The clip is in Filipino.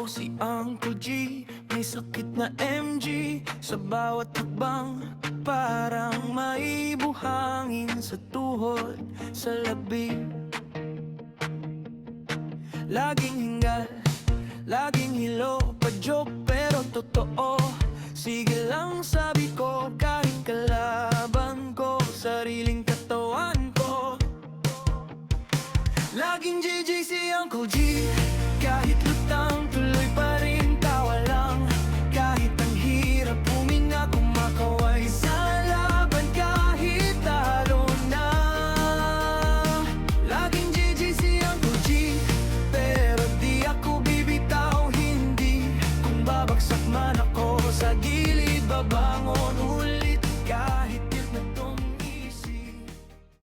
ko si Uncle G, may sakit na MG. Sa bawat hakbang parang may buhangin sa tuhod, sa labi. Laging hingal, laging hilo, pa-joke pero totoo. Sige lang sabi ko, kahit kalaban ko, sariling katawan ko. Laging GG si Uncle G.